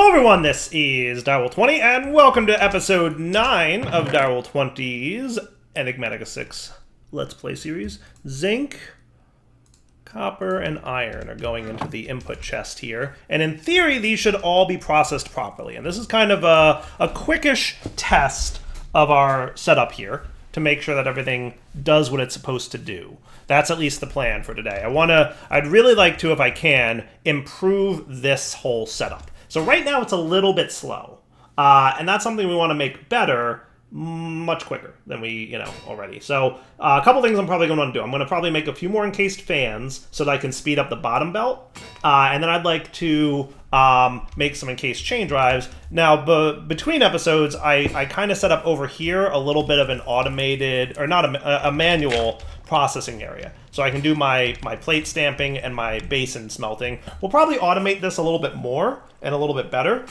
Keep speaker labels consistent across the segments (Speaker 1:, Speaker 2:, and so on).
Speaker 1: Hello everyone, this is Direwolf20, and welcome to episode 9 of Direwolf20's Enigmatica6 Let's Play series. Zinc, copper, and iron are going into the input chest here, and in theory these should all be processed properly. And this is kind of a quickish test of our setup here to make sure that everything does what it's supposed to do. That's at least the plan for today. I'd really like to, if I can, improve this whole setup. So right now it's a little bit slow, and that's something we want to make better much quicker than we, already. So a couple things I'm probably going to do. I'm going to probably make a few more encased fans so that I can speed up the bottom belt, and then I'd like to make some encased chain drives. Now, between episodes, I kind of set up over here a little bit of an automated, or not a manual processing area. So I can do my plate stamping and my basin smelting. We'll probably automate this a little bit more and a little bit better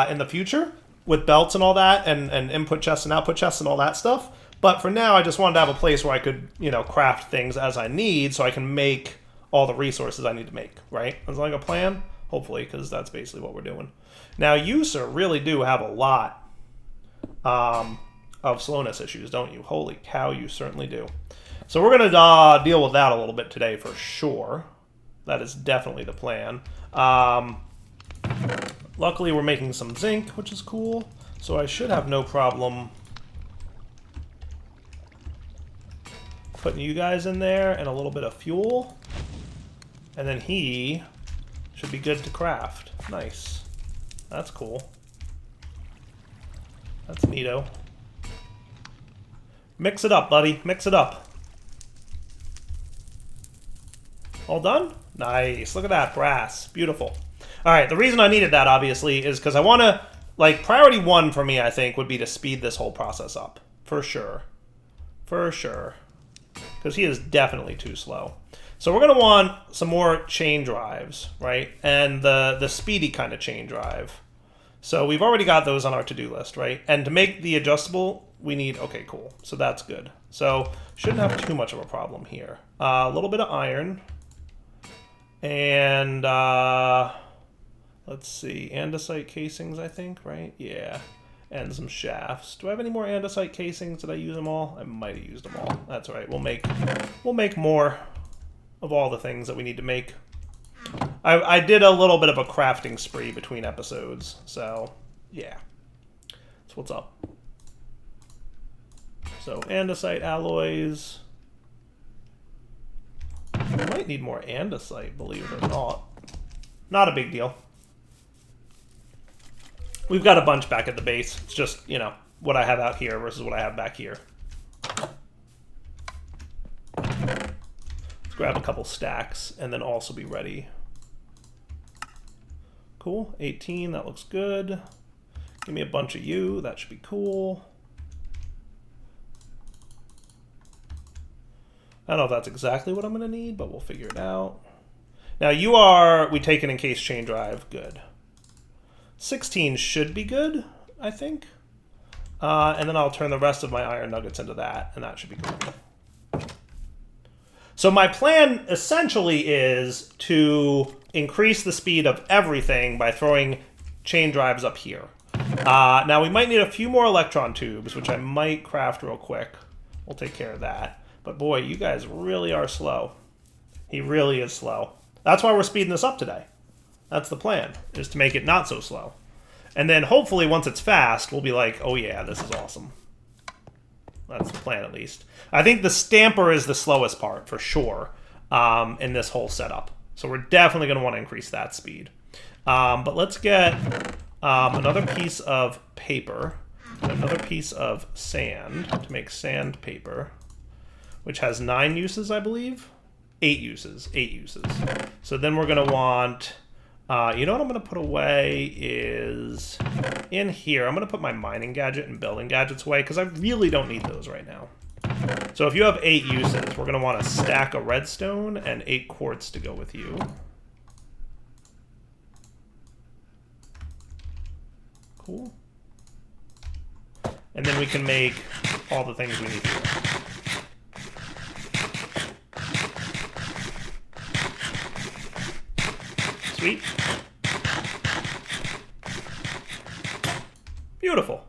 Speaker 1: in the future with belts and all that, and input chests and output chests and all that stuff. But for now, I just wanted to have a place where I could, craft things as I need so I can make all the resources I need to make, right? That's like a plan, hopefully, because that's basically what we're doing. Now, you, sir, really do have a lot of slowness issues, don't you? Holy cow, you certainly do. So we're going to deal with that a little bit today for sure. That is definitely the plan. Luckily, we're making some zinc, which is cool. So I should have no problem putting you guys in there and a little bit of fuel. And then he should be good to craft. Nice. That's cool. That's neato. Mix it up, buddy. Mix it up. All done? Nice. Look at that. Brass. Beautiful. All right. The reason I needed that, obviously, is because I want to, priority one for me, I think, would be to speed this whole process up. For sure. For sure. Because he is definitely too slow. So we're going to want some more chain drives, right? And the speedy kind of chain drive. So we've already got those on our to-do list, right? And to make the adjustable, we need, okay, cool. So that's good. So shouldn't have too much of a problem here. A little bit of iron. And let's see, andesite casings, I think, right? Yeah, and some shafts. Do I have any more andesite casings? Did I use them all? I might have used them all. That's right. We'll make more of all the things that we need to make. I did a little bit of a crafting spree between episodes, so yeah, that's what's up. So andesite alloys. We might need more andesite, believe it or not. Not a big deal. We've got a bunch back at the base. It's just, what I have out here versus what I have back here. Let's grab a couple stacks and then also be ready. Cool. 18, that looks good. Give me a bunch of you. That should be cool. I don't know if that's exactly what I'm going to need, but we'll figure it out. Now we take an encased chain drive. Good. 16 should be good, I think. And then I'll turn the rest of my iron nuggets into that, and that should be good. So my plan essentially is to increase the speed of everything by throwing chain drives up here. Now we might need a few more electron tubes, which I might craft real quick. We'll take care of that. But boy, you guys really are slow. He really is slow. That's why we're speeding this up today. That's the plan, is to make it not so slow. And then hopefully once it's fast, we'll be like, oh yeah, this is awesome. That's the plan, at least. I think the stamper is the slowest part, for sure, in this whole setup. So we're definitely going to want to increase that speed. But let's get another piece of paper, another piece of sand to make sandpaper, which has 9 uses, I believe. 8 uses. 8 uses. So then we're going to want... you know what I'm going to put away is... in here, I'm going to put my mining gadget and building gadgets away, because I really don't need those right now. So if you have 8 uses, we're going to want a stack of redstone and 8 quartz to go with you. Cool. And then we can make all the things we need to do. Sweet. Beautiful.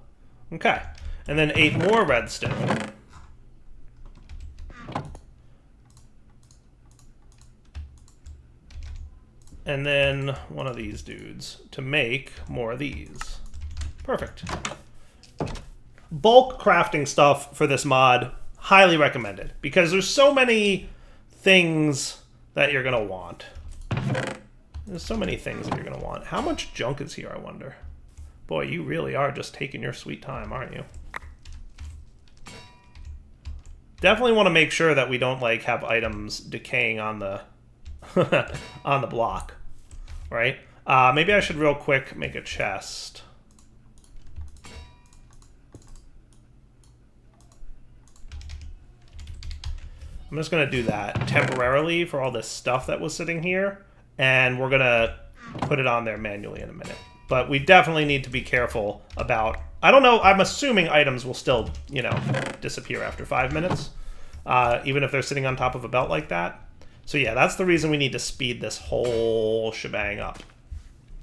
Speaker 1: Okay. And then 8 more redstone. And then one of these dudes to make more of these. Perfect. Bulk crafting stuff for this mod, highly recommended, because there's so many things that you're going to want. There's so many things that you're going to want. How much junk is here, I wonder? Boy, you really are just taking your sweet time, aren't you? Definitely want to make sure that we don't like have items decaying on the on the block, right? Maybe I should real quick make a chest. I'm just going to do that temporarily for all this stuff that was sitting here, and we're going to put it on there manually in a minute. But we definitely need to be careful about... I don't know, I'm assuming items will still, you know, disappear after 5 minutes, even if they're sitting on top of a belt like that. So yeah, that's the reason we need to speed this whole shebang up.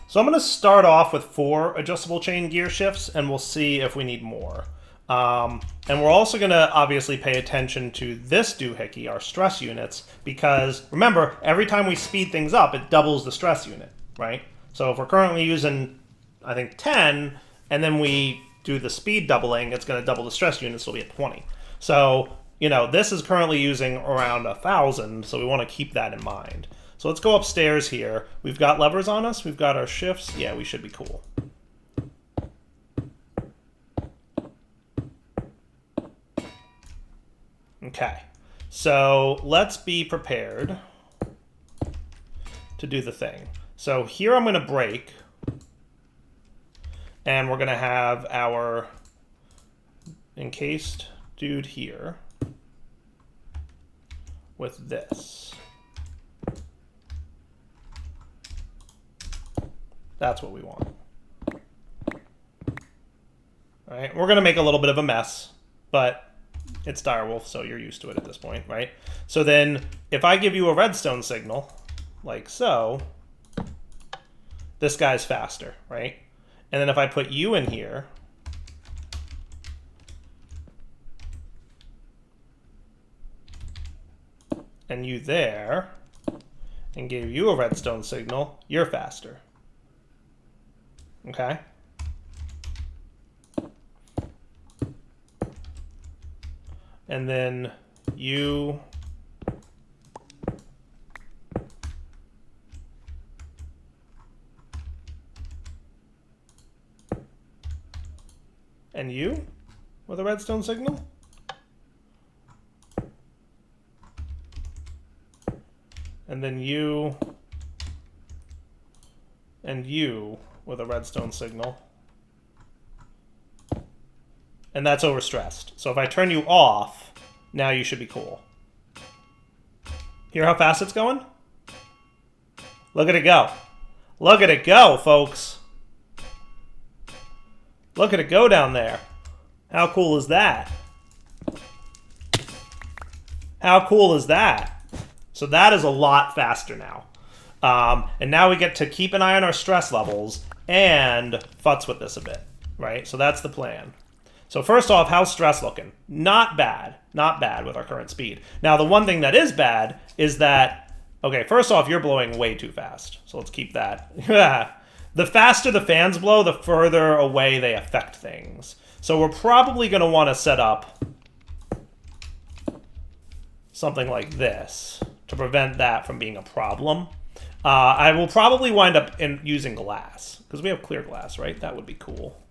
Speaker 1: So I'm going to start off with 4 adjustable chain gear shifts, and we'll see if we need more. And we're also going to obviously pay attention to this doohickey, our stress units, because remember, every time we speed things up, it doubles the stress unit, right? So if we're currently using, I think, 10, and then we do the speed doubling, it's going to double the stress unit, so we'll be at 20. So, you know, this is currently using around 1,000, so we want to keep that in mind. So let's go upstairs here. We've got levers on us. We've got our shifts. Yeah, we should be cool. Okay, so let's be prepared to do the thing. So here I'm going to break, and we're going to have our encased dude here with this. That's what we want. All right, we're going to make a little bit of a mess, but it's Direwolf, so you're used to it at this point, right? So then if I give you a redstone signal, like so, this guy's faster, right? And then if I put you in here, and you there, and gave you a redstone signal, you're faster. Okay? And then you and you with a redstone signal. And then you and you with a redstone signal. And that's overstressed. So if I turn you off, now you should be cool. Hear how fast it's going? Look at it go. Look at it go, folks. Look at it go down there. How cool is that? How cool is that? So that is a lot faster now. And now we get to keep an eye on our stress levels and futz with this a bit, right? So that's the plan. So first off, how's stress looking? Not bad. Not bad with our current speed. Now, the one thing that is bad is that, okay, first off, you're blowing way too fast. So let's keep that. The faster the fans blow, the further away they affect things. So we're probably going to want to set up something like this to prevent that from being a problem. I will probably wind up using glass, because we have clear glass, right? That would be cool.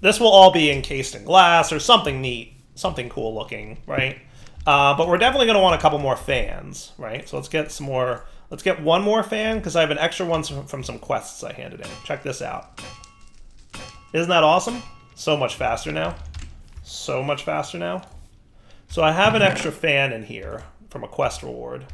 Speaker 1: This will all be encased in glass or something neat, something cool looking, right? But we're definitely going to want a couple more fans, right? So let's get some more. Let's get one more fan, because I have an extra one from some quests I handed in. Check this out. Isn't that awesome? So much faster now. So much faster now. So I have an extra fan in here from a quest reward.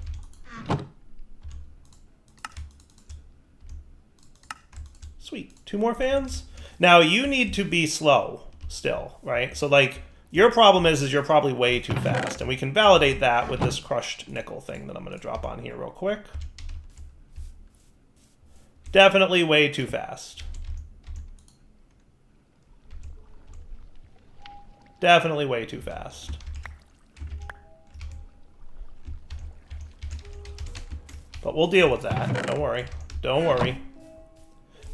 Speaker 1: Sweet. 2 more fans? Now, you need to be slow still, right? So, like, your problem is you're probably way too fast. And we can validate that with this crushed nickel thing that I'm going to drop on here real quick. Definitely way too fast. Definitely way too fast. But we'll deal with that. Don't worry. Don't worry.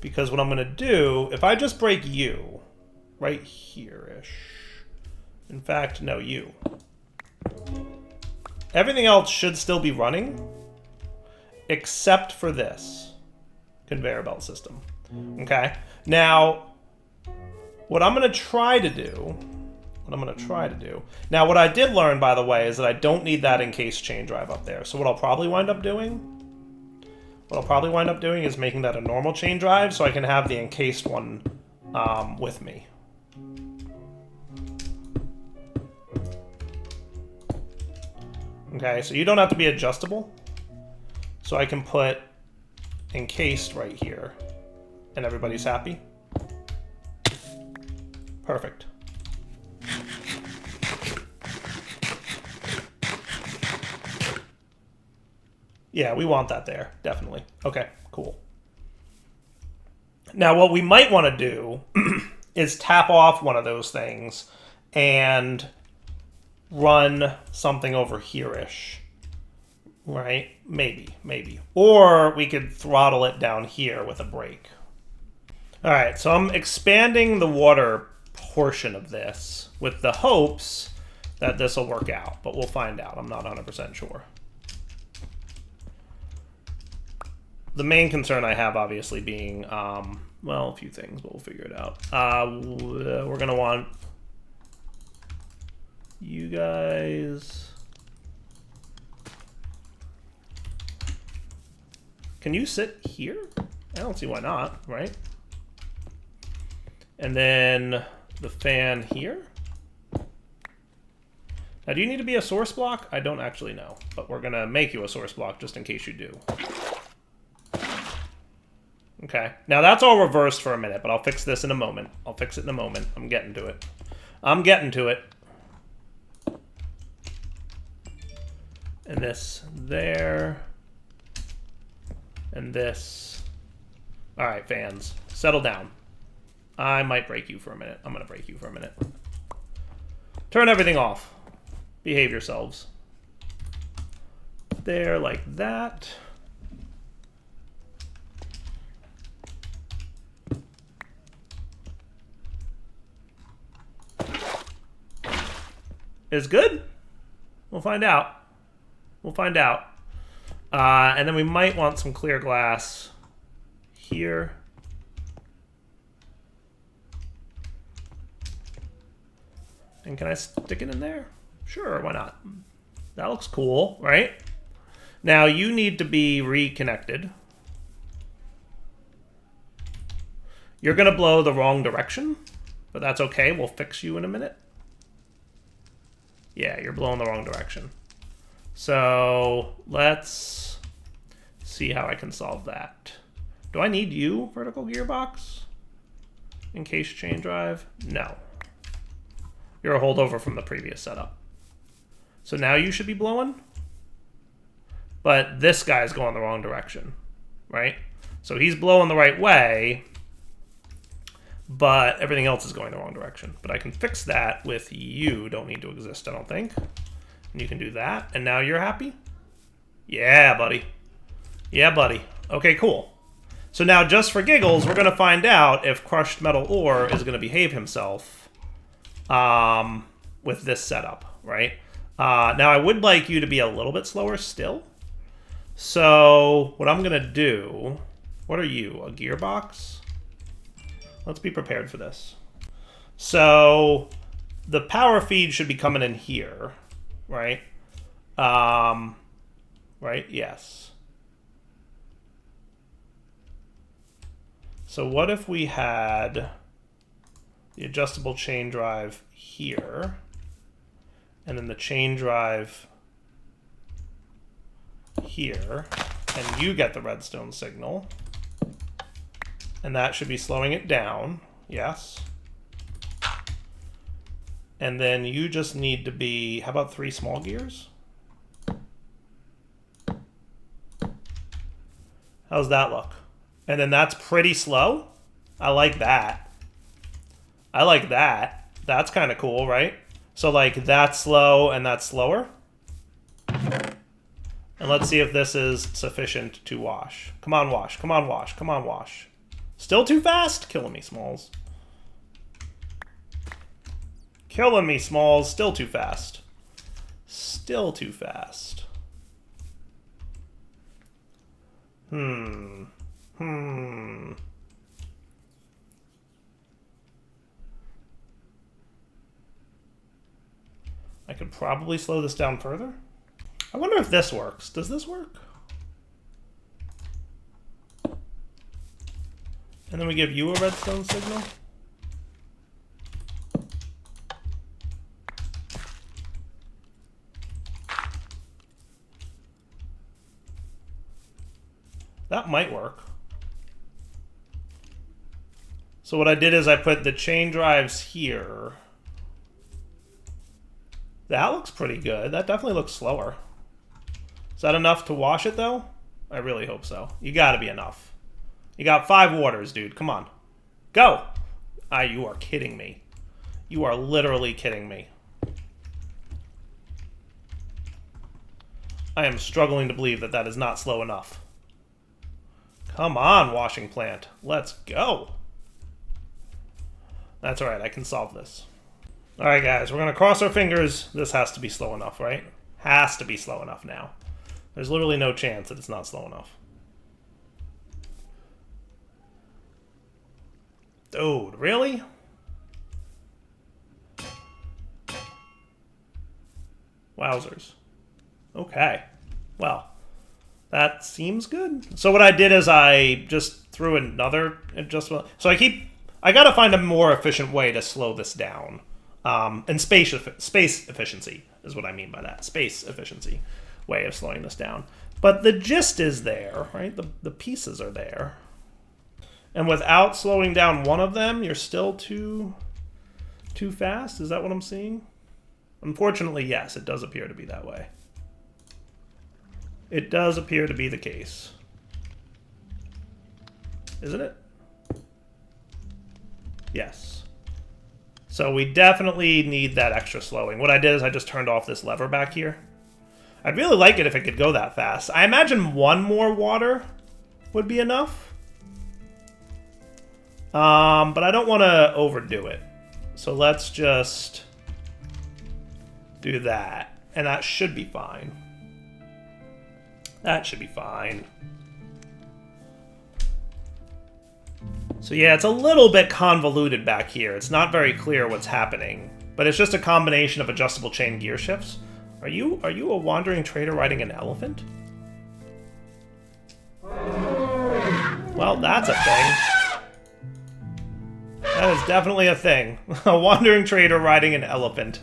Speaker 1: Because what I'm going to do, if I just break you, right here-ish. In fact, no, you. Everything else should still be running, except for this conveyor belt system. Okay? Now, what I'm going to try to do... Now, what I did learn, by the way, is that I don't need that encased chain drive up there. So what I'll probably wind up doing... is making that a normal chain drive so I can have the encased one with me. Okay, so you don't have to be adjustable. So I can put encased right here. And everybody's happy. Perfect. Yeah, we want that there, definitely. Okay, cool. Now, what we might want to do is tap off one of those things and run something over here-ish. Right? Maybe. Or we could throttle it down here with a brake. All right, so I'm expanding the water portion of this with the hopes that this will work out, but we'll find out. I'm not 100% sure. The main concern I have, obviously, being, well, a few things, but we'll figure it out. We're going to want you guys... Can you sit here? I don't see why not, right? And then the fan here. Now, do you need to be a source block? I don't actually know, but we're going to make you a source block just in case you do. Okay, now that's all reversed for a minute, but I'll fix this in a moment. I'll fix it in a moment. I'm getting to it. I'm getting to it. And this there. And this. All right, fans, settle down. I might break you for a minute. I'm going to break you for a minute. Turn everything off. Behave yourselves. There, like that. Is good? We'll find out. We'll find out. And then we might want some clear glass here. And can I stick it in there? Sure, why not? That looks cool, right? Now you need to be reconnected. You're going to blow the wrong direction, but that's okay. We'll fix you in a minute. Yeah, you're blowing the wrong direction. So let's see how I can solve that. Do I need you, vertical gearbox? Encased chain drive? No. You're a holdover from the previous setup. So now you should be blowing. But this guy's going the wrong direction, right? So he's blowing the right way, but everything else is going the wrong direction. But I can fix that with you. Don't need to exist, I don't think. And you can do that. And now you're happy? Yeah, buddy. Yeah, buddy. Okay, cool. So now, just for giggles, we're going to find out if crushed metal ore is going to behave himself with this setup, right? Now, I would like you to be a little bit slower still. So what I'm going to do... What are you? A gearbox? Let's be prepared for this. So the power feed should be coming in here, right? Right? Yes. So what if we had the adjustable chain drive here, and then the chain drive here, and you get the redstone signal. And that should be slowing it down, yes. And then you just need to be, how about 3 small gears? How's that look? And then that's pretty slow. I like that. I like that. That's kind of cool, right? So like that's slow and that's slower. And let's see if this is sufficient to wash. Come on, wash. Come on, wash. Come on, wash. Still too fast? Killing me, Smalls. Killing me, Smalls. Still too fast. Still too fast. I could probably slow this down further. I wonder if this works. Does this work? And then we give you a redstone signal. That might work. So what I did is I put the chain drives here. That looks pretty good. That definitely looks slower. Is that enough to wash it, though? I really hope so. You gotta be enough. You got 5 waters, dude. Come on. Go! You are kidding me. You are literally kidding me. I am struggling to believe that that is not slow enough. Come on, washing plant. Let's go. That's all right. I can solve this. All right, guys. We're going to cross our fingers. This has to be slow enough, right? Has to be slow enough now. There's literally no chance that it's not slow enough. Dude, really? Wowzers. Okay. Well, that seems good. So what I did is I just threw another adjustment. So I got to find a more efficient way to slow this down. And space efficiency is what I mean by that. Space efficiency way of slowing this down. But the gist is there, right? The pieces are there. And without slowing down one of them, you're still too fast? Is that what I'm seeing? Unfortunately, yes, it does appear to be that way. It does appear to be the case. Isn't it? Yes. So we definitely need that extra slowing. What I did is I just turned off this lever back here. I'd really like it if it could go that fast. I imagine one more water would be enough. But I don't want to overdo it. So let's just do that. And that should be fine. That should be fine. So yeah, it's a little bit convoluted back here. It's not very clear what's happening. But it's just a combination of adjustable chain gear shifts. Are you a wandering trader riding an elephant? Well, that's a thing. That is definitely a thing. A wandering trader riding an elephant.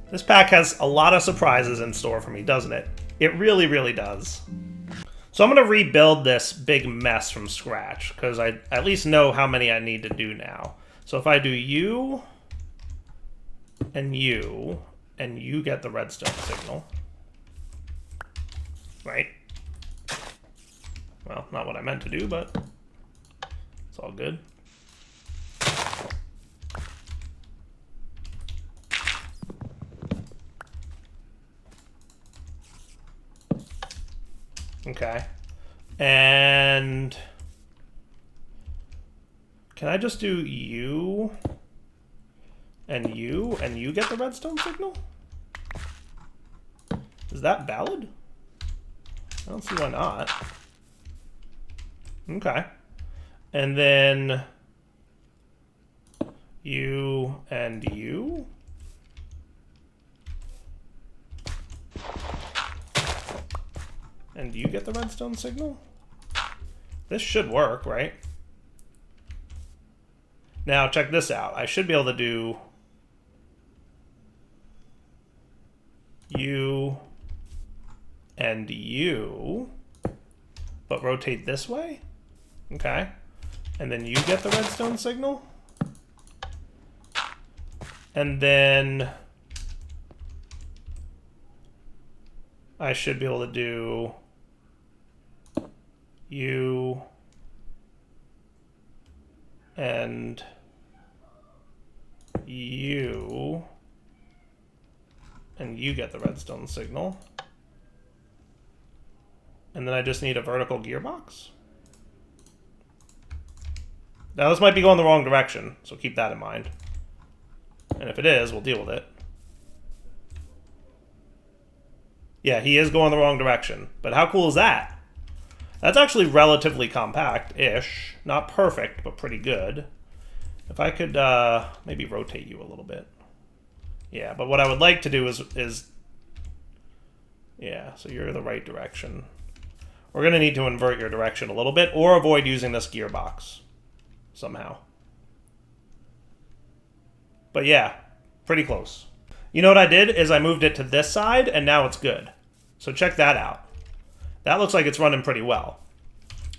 Speaker 1: This pack has a lot of surprises in store for me, doesn't it? It really, really does. So I'm going to rebuild this big mess from scratch, because I at least know how many I need to do now. So if I do you, and you get the redstone signal. Right? Well, not what I meant to do, but it's all good. Okay. And can I just do you and you get the redstone signal? Is that valid? I don't see why not. Okay. And then you and you. And you get the redstone signal? This should work, right? Now, check this out. I should be able to do you and you, but rotate this way? Okay. And then you get the redstone signal? And then I should be able to do you And you get the redstone signal. And then I just need a vertical gearbox. Now this might be going the wrong direction, so keep that in mind. And if it is, we'll deal with it. Yeah, he is going the wrong direction. But how cool is that? That's actually relatively compact-ish. Not perfect, but pretty good. If I could maybe rotate you a little bit. Yeah, but what I would like to do is yeah, so you're the right direction. We're going to need to invert your direction a little bit or avoid using this gearbox somehow. But yeah, pretty close. You know what I did is I moved it to this side and now it's good. So check that out. That looks like it's running pretty well.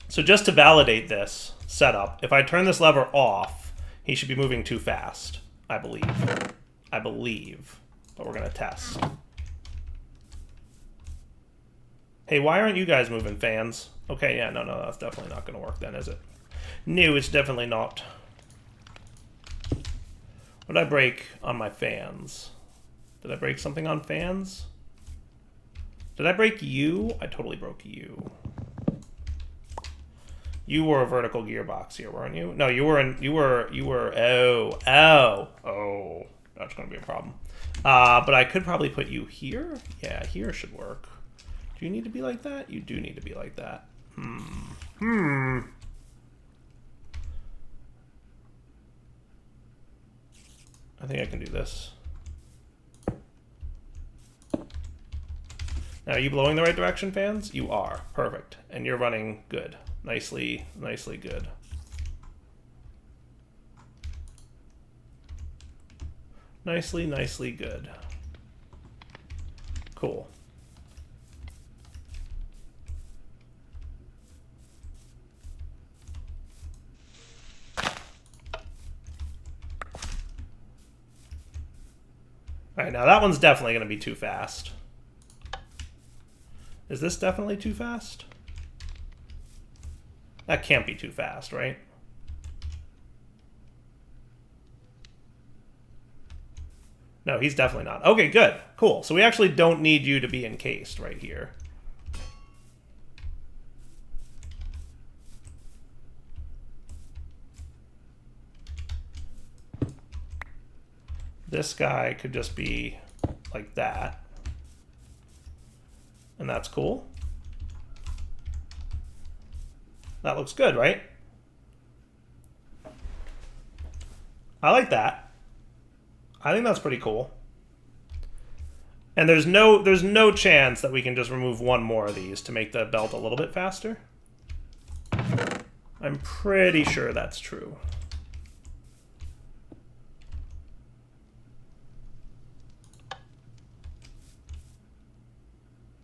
Speaker 1: So just to validate this setup, if I turn this lever off, he should be moving too fast, I believe. I believe, but we're going to test. Hey, why aren't you guys moving, fans? Okay, yeah, no, that's definitely not going to work then, is it? No, it's definitely not. What did I break on my fans? Did I break something on fans? Did I break you? I totally broke you. You were a vertical gearbox here, weren't you? No, you were, oh, that's going to be a problem. But I could probably put you here. Yeah, here should work. Do you need to be like that? You do need to be like that. I think I can do this. Now, are you blowing the right direction, fans? You are. Perfect. And you're running good. Nicely good. Nicely good. Cool. All right, now that one's definitely going to be too fast. Is this definitely too fast? That can't be too fast, right? No, he's definitely not. Okay, good. Cool. So we actually don't need you to be encased right here. This guy could just be like that. And that's cool. That looks good, right? I like that. I think that's pretty cool. And there's no chance that we can just remove one more of these to make the belt a little bit faster. I'm pretty sure that's true.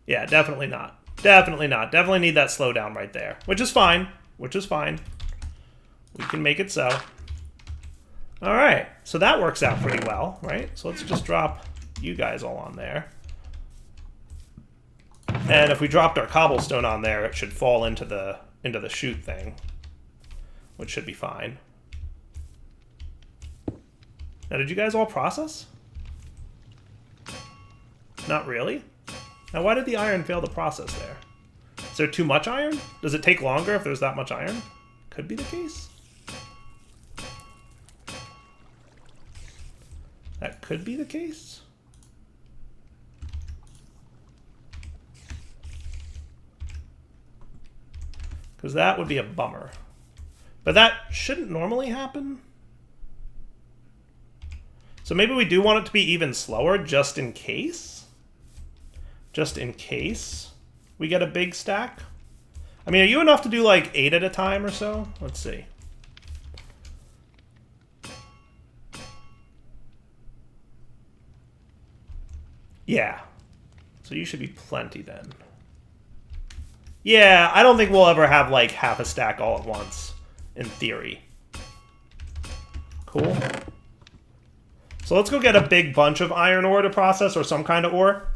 Speaker 1: Yeah, definitely not. Definitely not. Definitely need that slowdown right there. Which is fine. Which is fine. We can make it so. Alright. So that works out pretty well, right? So let's just drop you guys all on there. And if we dropped our cobblestone on there, it should fall into the chute thing. Which should be fine. Now, did you guys all process? Not really? Now, why did the iron fail to process there? Is there too much iron? Does it take longer if there's that much iron? Could be the case. That could be the case. Because that would be a bummer. But that shouldn't normally happen. So maybe we do want it to be even slower just in case. Just in case we get a big stack. I mean, are you enough to do like 8 at a time or so? Let's see. Yeah. So you should be plenty then. Yeah, I don't think we'll ever have like half a stack all at once, in theory. Cool. So let's go get a big bunch of iron ore to process, or some kind of ore.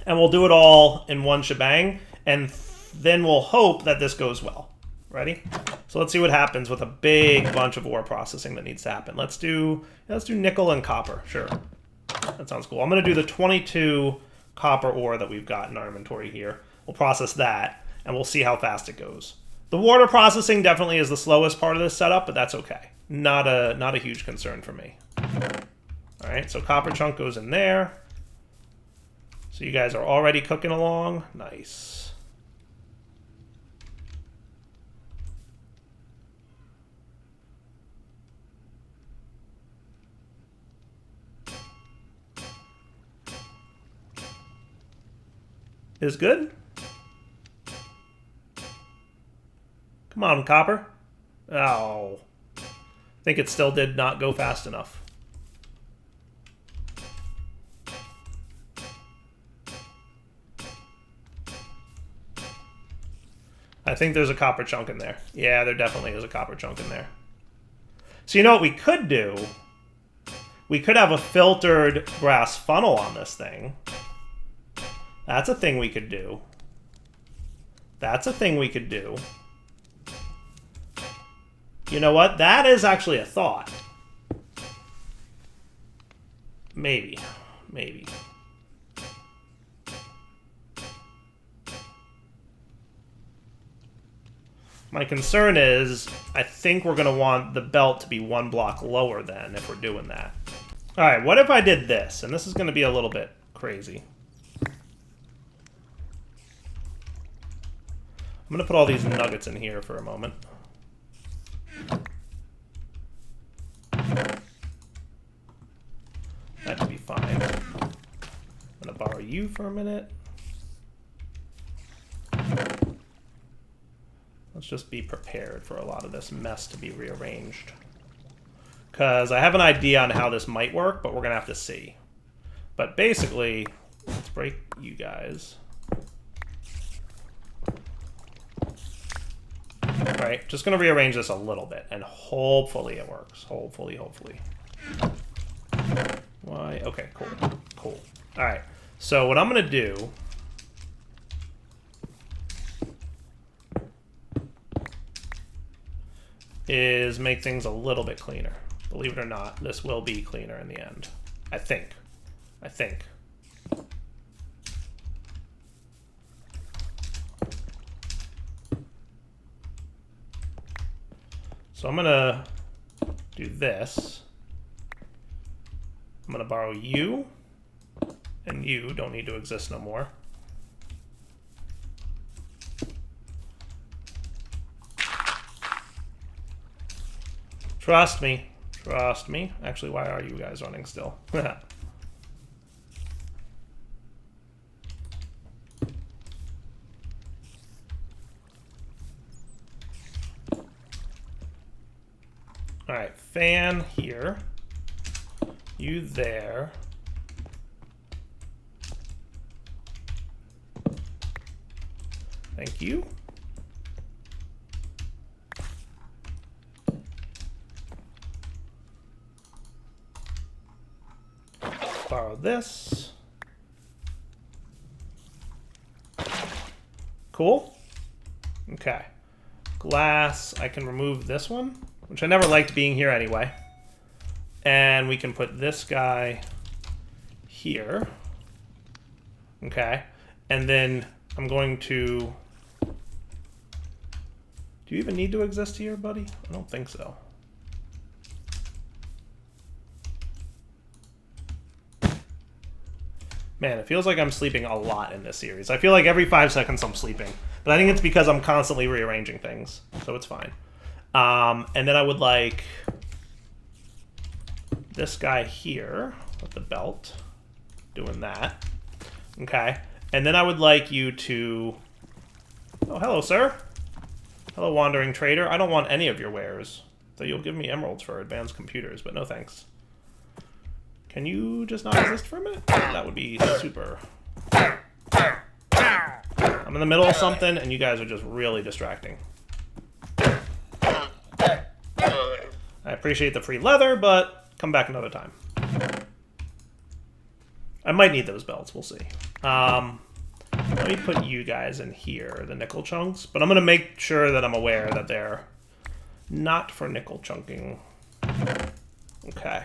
Speaker 1: And we'll do it all in one shebang, and then we'll hope that this goes well. Ready? So let's see what happens with a big bunch of ore processing that needs to happen. Let's do nickel and copper. Sure. That sounds cool. I'm going to do the 22 copper ore that we've got in our inventory here. We'll process that, and we'll see how fast it goes. The water processing definitely is the slowest part of this setup, but that's okay. Not a huge concern for me. All right, so copper chunk goes in there. So you guys are already cooking along. Nice. Is good? Come on, copper. Oh. I think it still did not go fast enough. I think there's a copper chunk in there. Yeah, there definitely is a copper chunk in there. So you know what we could do? We could have a filtered brass funnel on this thing. That's a thing we could do. That's a thing we could do. You know what? That is actually a thought. Maybe. Maybe. My concern is, I think we're going to want the belt to be one block lower then if we're doing that. All right, what if I did this? And this is going to be a little bit crazy. I'm going to put all these nuggets in here for a moment. That should be fine. I'm going to borrow you for a minute. Let's just be prepared for a lot of this mess to be rearranged. Because I have an idea on how this might work, but we're going to have to see. But basically, let's break you guys. Right, just going to rearrange this a little bit, and hopefully it works. Hopefully. Why? Okay, cool. All right, so what I'm going to do is make things a little bit cleaner. Believe it or not, this will be cleaner in the end. I think. So I'm gonna do this. I'm gonna borrow you, and you don't need to exist no more. Trust me. Actually, why are you guys running still? All right, fan here. You there. Thank you. Borrow this. Cool. Okay. Glass, I can remove this one, which I never liked being here anyway. And we can put this guy here. Okay. And then I'm going to... Do you even need to exist here, buddy? I don't think so. Man, it feels like I'm sleeping a lot in this series. I feel like every 5 seconds I'm sleeping. But I think it's because I'm constantly rearranging things. So it's fine. And then I would like this guy here with the belt. Doing that. Okay. And then I would like you to... Oh, hello, sir. Hello, wandering trader. I don't want any of your wares. Though you'll give me emeralds for advanced computers, but no thanks. Can you just not exist for a minute? That would be super. I'm in the middle of something, and you guys are just really distracting. I appreciate the free leather, but come back another time. I might need those belts. We'll see. Let me put you guys in here, the nickel chunks. But I'm going to make sure that I'm aware that they're Not for nickel chunking. Okay,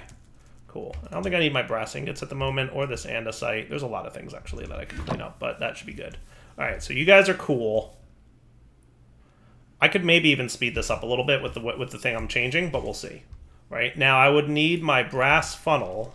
Speaker 1: cool. I don't think I need my brass ingots at the moment, or this andesite. There's a lot of things, actually, that I can clean up, but that should be good. All right, so you guys are cool. I could maybe even speed this up a little bit with the thing I'm changing, but we'll see. Right, now I would need my brass funnel.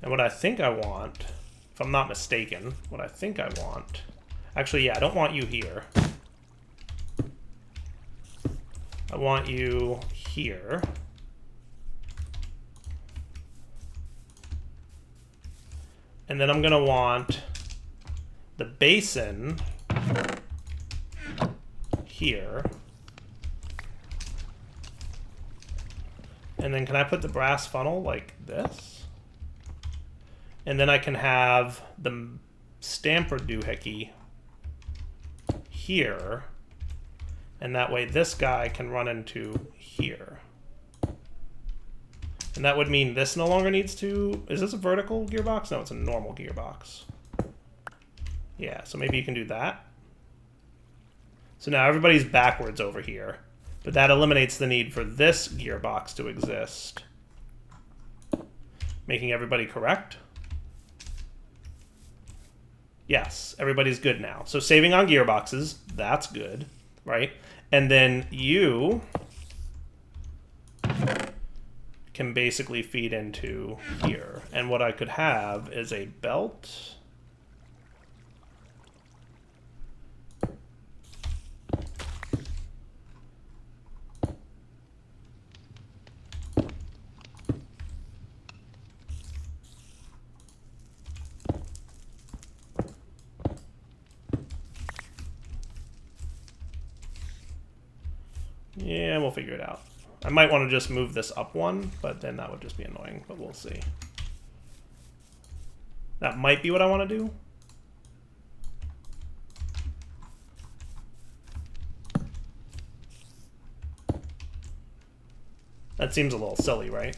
Speaker 1: And what I think I want, if I'm not mistaken, what I think I want... Actually, yeah, I don't want you here. I want you here. And then I'm going to want the basin here. And then can I put the brass funnel like this? And then I can have the stamper doohickey here. And that way this guy can run into here. And that would mean this no longer needs to... Is this a vertical gearbox? No, it's a normal gearbox. Yeah, so maybe you can do that. So now everybody's backwards over here. But that eliminates the need for this gearbox to exist. Making everybody correct. Yes, everybody's good now. So saving on gearboxes, that's good, right? And then you can basically feed into here. And what I could have is a belt. Yeah, we'll figure it out. I might want to just move this up one, but then that would just be annoying, but we'll see. That might be what I want to do. That seems a little silly, right?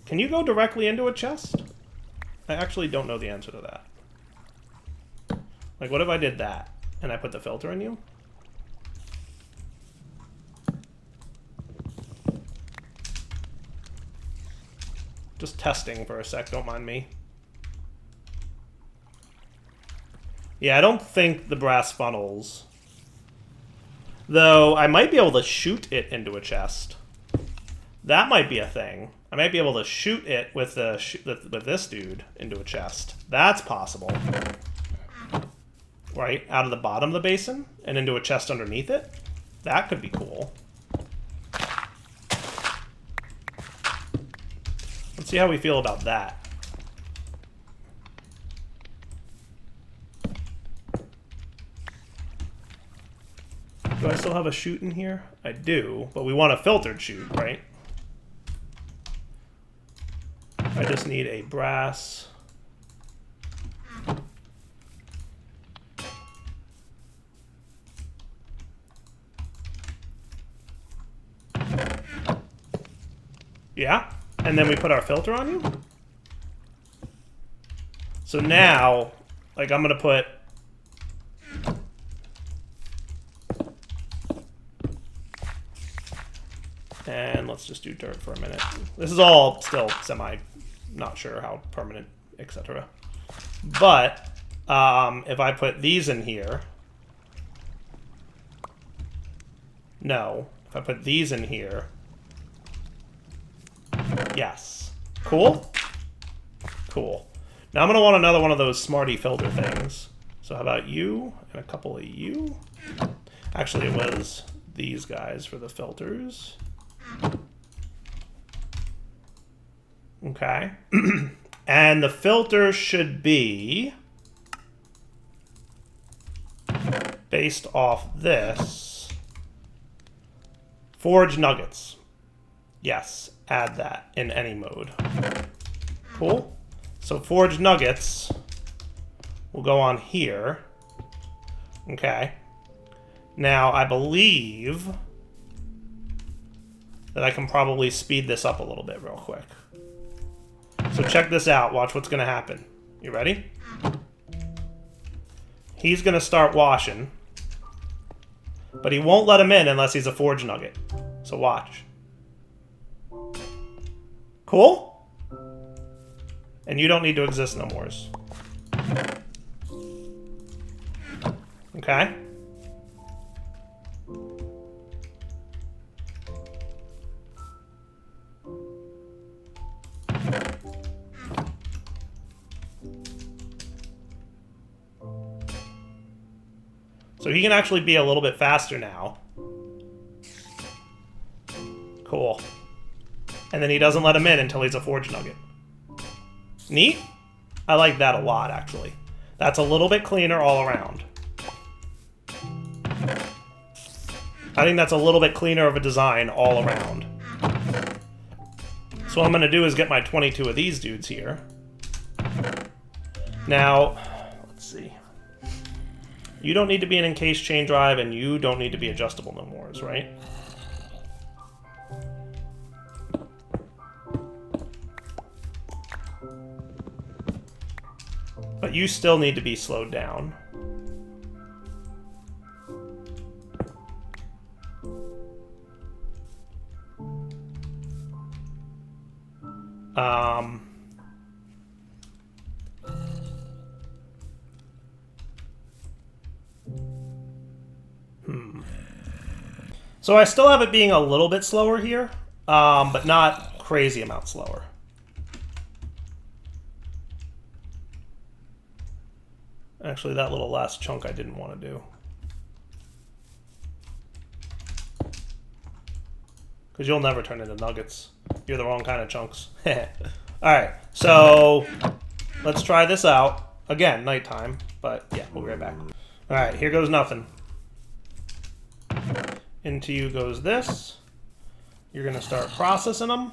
Speaker 1: Can you go directly into a chest? I actually don't know the answer to that. Like, what if I did that, and I put the filter in you? Just testing for a sec, don't mind me. Yeah, I don't think the brass funnels... Though, I might be able to shoot it into a chest. That might be a thing. I might be able to shoot it with with this dude into a chest. That's possible. Right? Out of the bottom of the basin and into a chest underneath it. That could be cool. Let's see how we feel about that. Do I still have a chute in here? I do, but we want a filtered chute, right? I just need a brass. Yeah, and then we put our filter on you. So now, like, I'm gonna put... And let's just do dirt for a minute. This is all still semi, not sure how permanent, etc. But if I put these in here, no. If I put these in here, yes. Cool? Cool. Now I'm going to want another one of those smarty filter things. So how about you and a couple of you? Actually, it was these guys for the filters. Okay. And the filter should be based off this. Forge nuggets. Yes, add that in any mode. Cool. So forge nuggets will go on here. Okay. Now, I believe that I can probably speed this up a little bit real quick. So check this out. Watch what's going to happen. You ready? He's going to start washing. But he won't let him in unless he's a forge nugget. So watch. Cool? And you don't need to exist no more. Okay? So he can actually be a little bit faster now. Cool. And then he doesn't let him in until he's a forge nugget. Neat? I like that a lot, actually. That's a little bit cleaner all around. I think that's a little bit cleaner of a design all around. So what I'm going to do is get my 22 of these dudes here. Now, let's see. You don't need to be an encased chain drive, and you don't need to be adjustable no more, right? But you still need to be slowed down. So I still have it being a little bit slower here, but not crazy amount slower. Actually, that little last chunk I didn't want to do. Because you'll never turn into nuggets. You're the wrong kind of chunks. Alright, so let's try this out. Again, nighttime, but yeah, we'll be right back. Alright, here goes nothing. Into you goes this. You're going to start processing them.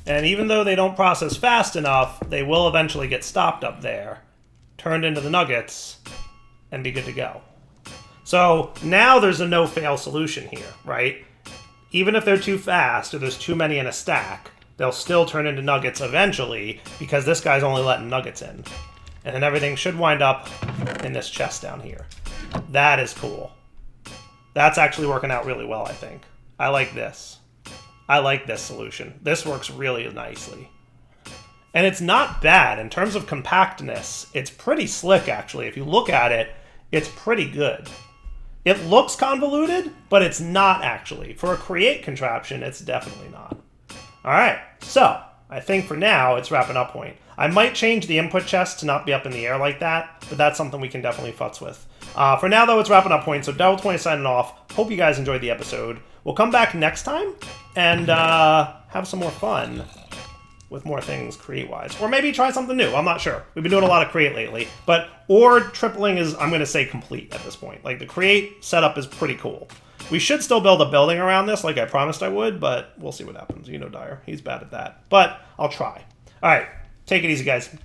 Speaker 1: And even though they don't process fast enough, they will eventually get stopped up there, turned into the nuggets, and be good to go. So now there's a no-fail solution here, right? Even if they're too fast or there's too many in a stack, they'll still turn into nuggets eventually because this guy's only letting nuggets in. And then everything should wind up in this chest down here. That is cool. That's actually working out really well, I think. I like this. I like this solution. This works really nicely. And it's not bad. In terms of compactness, it's pretty slick, actually. If you look at it, it's pretty good. It looks convoluted, but it's not actually. For a create contraption, it's definitely not. All right, so I think for now, it's wrapping up point. I might change the input chest to not be up in the air like that, but that's something we can definitely futz with. For now, though, it's wrapping up point, so Devil20 signing off. Hope you guys enjoyed the episode. We'll come back next time and have some more fun with more things create-wise. Or maybe try something new. I'm not sure. We've been doing a lot of create lately. But or tripling is, I'm going to say, complete at this point. Like, the create setup is pretty cool. We should still build a building around this like I promised I would, but we'll see what happens. You know Dyer. He's bad at that. But I'll try. All right. Take it easy, guys.